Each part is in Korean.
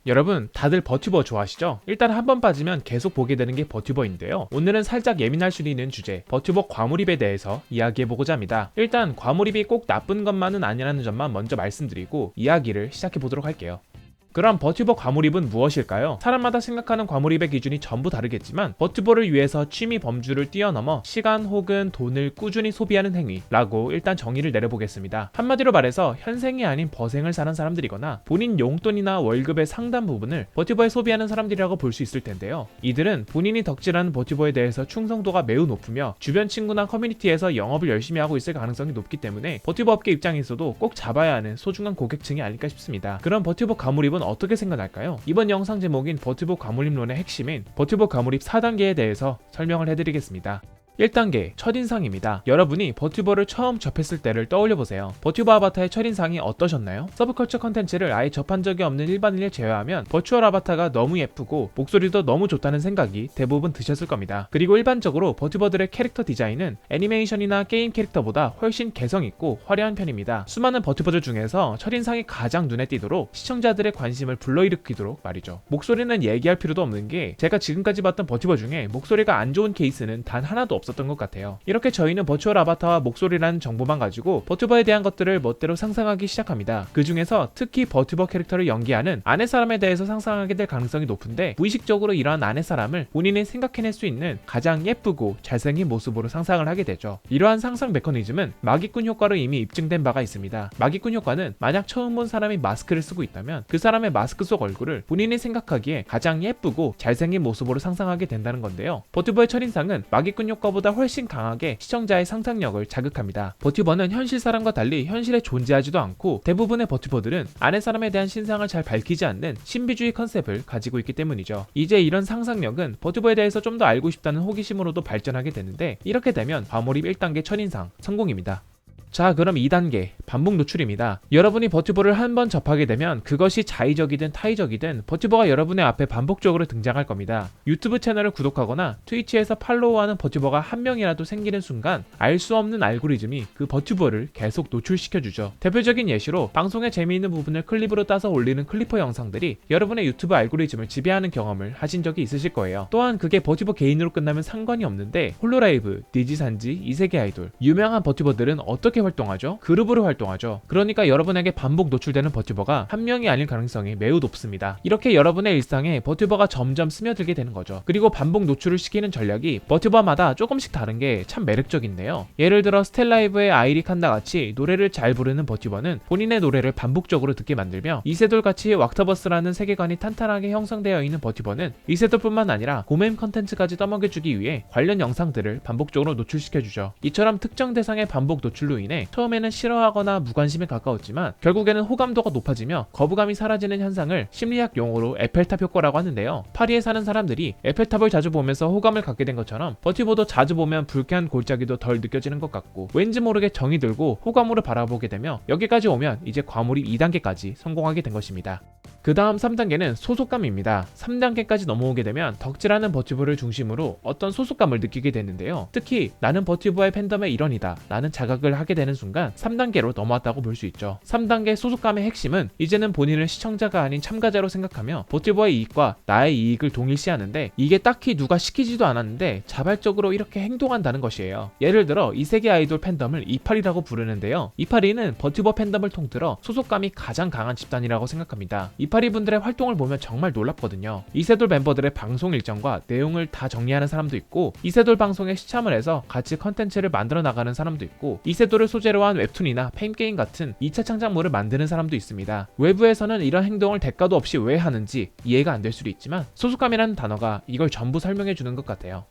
여러분 다들 버튜버 좋아하시죠? 일단 한번 빠지면 계속 보게 되는 게 버튜버인데요. 오늘은 살짝 예민할 수 있는 주제 버튜버 과몰입에 대해서 이야기해보고자 합니다. 일단 과몰입이 꼭 나쁜 것만은 아니라는 점만 먼저 말씀드리고 이야기를 시작해보도록 할게요. 그럼 버튜버 과몰입은 무엇일까요? 사람마다 생각하는 과몰입의 기준이 전부 다르겠지만 버튜버를 위해서 취미 범주를 뛰어넘어 시간 혹은 돈을 꾸준히 소비하는 행위라고 일단 정의를 내려보겠습니다. 한마디로 말해서 현생이 아닌 버생을 사는 사람들이거나 본인 용돈이나 월급의 상당 부분을 버튜버에 소비하는 사람들이라고 볼 수 있을 텐데요. 이들은 본인이 덕질하는 버튜버에 대해서 충성도가 매우 높으며 주변 친구나 커뮤니티에서 영업을 열심히 하고 있을 가능성이 높기 때문에 버튜버 업계 입장에서도 꼭 잡아야 하는 소중한 고객층이 아닐까 싶습니다. 그럼 버튜버 과몰입은 어떻게 생각날까요? 이번 영상 제목인 버튜버 과몰입론의 핵심인 버튜버 과몰입 4단계에 대해서 설명을 해드리겠습니다. 1단계 첫인상입니다. 여러분이 버튜버를 처음 접했을 때를 떠올려보세요. 버튜버 아바타의 첫인상이 어떠셨나요? 서브컬처 컨텐츠를 아예 접한 적이 없는 일반인을 제외하면 버추얼 아바타가 너무 예쁘고 목소리도 너무 좋다는 생각이 대부분 드셨을 겁니다. 그리고 일반적으로 버튜버들의 캐릭터 디자인은 애니메이션이나 게임 캐릭터보다 훨씬 개성있고 화려한 편입니다. 수많은 버튜버들 중에서 첫인상이 가장 눈에 띄도록 시청자들의 관심을 불러일으키도록 말이죠. 목소리는 얘기할 필요도 없는 게 제가 지금까지 봤던 버튜버 중에 목소리가 안 좋은 케이스는 단 하나도 없었던 것 같아요. 이렇게 저희는 버추얼 아바타와 목소리라는 정보만 가지고 버튜버에 대한 것들을 멋대로 상상하기 시작합니다. 그 중에서 특히 버튜버 캐릭터를 연기하는 아내사람에 대해서 상상하게 될 가능성이 높은데 무의식적으로 이러한 아내사람을 본인이 생각해낼 수 있는 가장 예쁘고 잘생긴 모습으로 상상을 하게 되죠. 이러한 상상 메커니즘은 마기꾼 효과로 이미 입증된 바가 있습니다. 마기꾼 효과는 만약 처음 본 사람이 마스크를 쓰고 있다면 그 사람의 마스크 속 얼굴을 본인이 생각하기에 가장 예쁘고 잘생긴 모습으로 상상하게 된다는 건데요. 버튜버의 첫인상은 마기꾼 효과보다 훨씬 강하게 시청자의 상상력을 자극합니다. 버튜버는 현실 사람과 달리 현실에 존재하지도 않고 대부분의 버튜버들은 아내 사람에 대한 신상을 잘 밝히지 않는 신비주의 컨셉을 가지고 있기 때문이죠. 이제 이런 상상력은 버튜버에 대해서 좀 더 알고 싶다는 호기심으로도 발전하게 되는데 이렇게 되면 과몰입 1단계 첫인상 성공입니다. 자, 그럼 2단계 반복 노출입니다. 여러분이 버튜버를 한번 접하게 되면 그것이 자의적이든 타의적이든 버튜버가 여러분의 앞에 반복적으로 등장할 겁니다. 유튜브 채널을 구독하거나 트위치에서 팔로우하는 버튜버가 한 명이라도 생기는 순간 알 수 없는 알고리즘이 그 버튜버를 계속 노출시켜주죠. 대표적인 예시로 방송의 재미있는 부분을 클립으로 따서 올리는 클리퍼 영상들이 여러분의 유튜브 알고리즘을 지배하는 경험을 하신 적이 있으실 거예요. 또한 그게 버튜버 개인으로 끝나면 상관이 없는데 홀로라이브, 니지산지, 이세계 아이돌 유명한 버튜버들은 어떻게 활동하죠? 그룹으로 활동하죠. 그러니까 여러분에게 반복 노출되는 버튜버가 한 명이 아닐 가능성이 매우 높습니다. 이렇게 여러분의 일상에 버튜버가 점점 스며들게 되는 거죠. 그리고 반복 노출을 시키는 전략이 버튜버마다 조금씩 다른 게 참 매력적인데요. 예를 들어 스텔라이브의 아이리 칸다 같이 노래를 잘 부르는 버튜버는 본인의 노래를 반복적으로 듣게 만들며 이세돌 같이 왁터버스라는 세계관이 탄탄하게 형성되어 있는 버튜버는 이세돌뿐만 아니라 고멤 컨텐츠까지 떠먹여주기 위해 관련 영상들을 반복적으로 노출시켜주죠. 이처럼 특정 대상의 반복 노출로 인해 처음에는 싫어하거나 무관심에 가까웠지만 결국에는 호감도가 높아지며 거부감이 사라지는 현상을 심리학 용어로 에펠탑 효과라고 하는데요. 파리에 사는 사람들이 에펠탑을 자주 보면서 호감을 갖게 된 것처럼 버튜버도 자주 보면 불쾌한 골짜기도 덜 느껴지는 것 같고 왠지 모르게 정이 들고 호감으로 바라보게 되며 여기까지 오면 이제 과몰입 2단계까지 성공하게 된 것입니다. 그 다음 3단계는 소속감입니다. 3단계까지 넘어오게 되면 덕질하는 버튜버를 중심으로 어떤 소속감을 느끼게 되는데요. 특히 나는 버튜버의 팬덤의 일원이다 라는 자각을 하게 되는 순간 3단계로 넘어왔다고 볼 수 있죠. 3단계 소속감의 핵심은 이제는 본인을 시청자가 아닌 참가자로 생각하며 버튜버의 이익과 나의 이익을 동일시하는데 이게 딱히 누가 시키지도 않았는데 자발적으로 이렇게 행동한다는 것이에요. 예를 들어 이세계 아이돌 팬덤을 이파리라고 부르는데요. 이파리는 버튜버 팬덤을 통틀어 소속감이 가장 강한 집단이라고 생각합니다. 이파리 분들의 활동을 보면 정말 놀랍거든요. 이세돌 멤버들의 방송 일정과 내용을 다 정리하는 사람도 있고 이세돌 방송에 시참을 해서 같이 컨텐츠를 만들어 나가는 사람도 있고 이세돌을 소재로 한 웹툰이나 팬게임 같은 2차 창작물을 만드는 사람도 있습니다. 외부에서는 이런 행동을 대가도 없이 왜 하는지 이해가 안 될 수도 있지만 소속감이라는 단어가 이걸 전부 설명해 주는 것 같아요.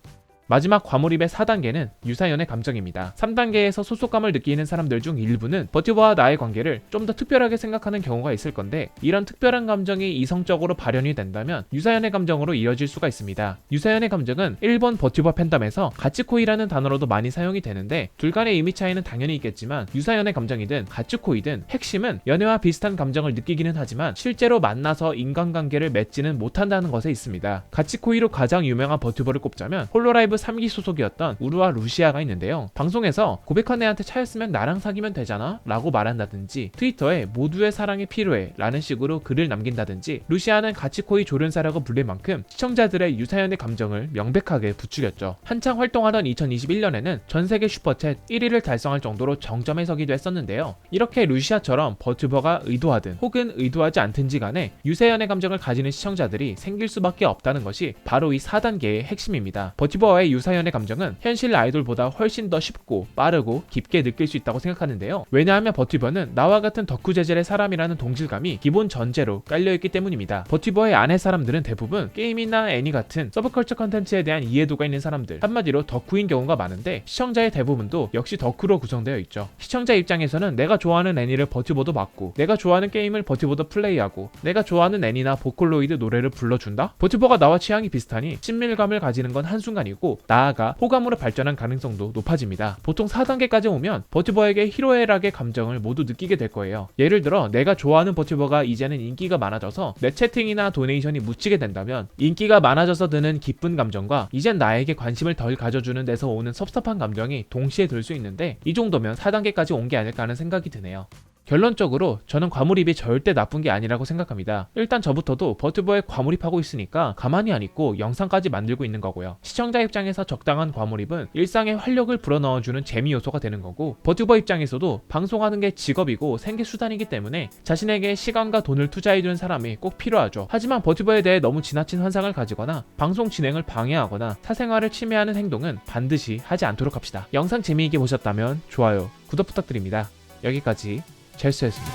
마지막 과몰입의 4단계는 유사연의 감정입니다. 3단계에서 소속감을 느끼는 사람들 중 일부는 버튜버와 나의 관계를 좀 더 특별하게 생각하는 경우가 있을 건데 이런 특별한 감정이 이성적으로 발현이 된다면 유사연의 감정으로 이어질 수가 있습니다. 유사연의 감정은 일본 버튜버 팬덤에서 가츠코이라는 단어로도 많이 사용이 되는데 둘 간의 의미 차이는 당연히 있겠지만 유사연의 감정이든 가츠코이든 핵심은 연애와 비슷한 감정을 느끼기는 하지만 실제로 만나서 인간관계를 맺지는 못한다는 것에 있습니다. 가츠코이로 가장 유명한 버튜버를 꼽자면 홀로라이브 버튜브 3기 소속이었던 우루와 루시아가 있는데요. 방송에서 고백한 애한테 차였으면 나랑 사귀면 되잖아 라고 말한다든지, 트위터에 모두의 사랑이 필요해 라는 식으로 글을 남긴다든지, 루시아는 가치코이 조련사라고 불릴 만큼 시청자들의 유사연의 감정을 명백하게 부추겼죠. 한창 활동하던 2021년에는 전세계 슈퍼챗 1위를 달성할 정도로 정점에 서기도 했었는데요. 이렇게 루시아처럼 버튜버가 의도하든 혹은 의도하지 않든지 간에 유사연의 감정을 가지는 시청자들이 생길 수밖에 없다는 것이 바로 이 4단계의 핵심입니다. 버튜버와의 유사연의 감정은 현실 아이돌보다 훨씬 더 쉽고 빠르고 깊게 느낄 수 있다고 생각하는데요. 왜냐하면 버튜버는 나와 같은 덕후 재질의 사람이라는 동질감이 기본 전제로 깔려있기 때문입니다. 버튜버의 아내 사람들은 대부분 게임이나 애니 같은 서브컬처 컨텐츠에 대한 이해도가 있는 사람들, 한마디로 덕후인 경우가 많은데, 시청자의 대부분도 역시 덕후로 구성되어 있죠. 시청자 입장에서는 내가 좋아하는 애니를 버튜버도 맞고, 내가 좋아하는 게임을 버튜버도 플레이하고, 내가 좋아하는 애니나 보컬로이드 노래를 불러준다? 버튜버가 나와 취향이 비슷하니 친밀감을 가지는 건 한순간이고, 나아가 호감으로 발전한 가능성도 높아집니다. 보통 4단계까지 오면 버튜버에게 희로애락의 감정을 모두 느끼게 될 거예요. 예를 들어 내가 좋아하는 버튜버가 이제는 인기가 많아져서 내 채팅이나 도네이션이 묻히게 된다면, 인기가 많아져서 드는 기쁜 감정과 이젠 나에게 관심을 덜 가져주는 데서 오는 섭섭한 감정이 동시에 들 수 있는데, 이 정도면 4단계까지 온 게 아닐까 하는 생각이 드네요. 결론적으로 저는 과몰입이 절대 나쁜 게 아니라고 생각합니다. 일단 저부터도 버튜버에 과몰입하고 있으니까 가만히 안 있고 영상까지 만들고 있는 거고요. 시청자 입장에서 적당한 과몰입은 일상에 활력을 불어넣어주는 재미 요소가 되는 거고, 버튜버 입장에서도 방송하는 게 직업이고 생계 수단이기 때문에 자신에게 시간과 돈을 투자해주는 사람이 꼭 필요하죠. 하지만 버튜버에 대해 너무 지나친 환상을 가지거나 방송 진행을 방해하거나 사생활을 침해하는 행동은 반드시 하지 않도록 합시다. 영상 재미있게 보셨다면 좋아요, 구독 부탁드립니다. 여기까지 젤스였습니다.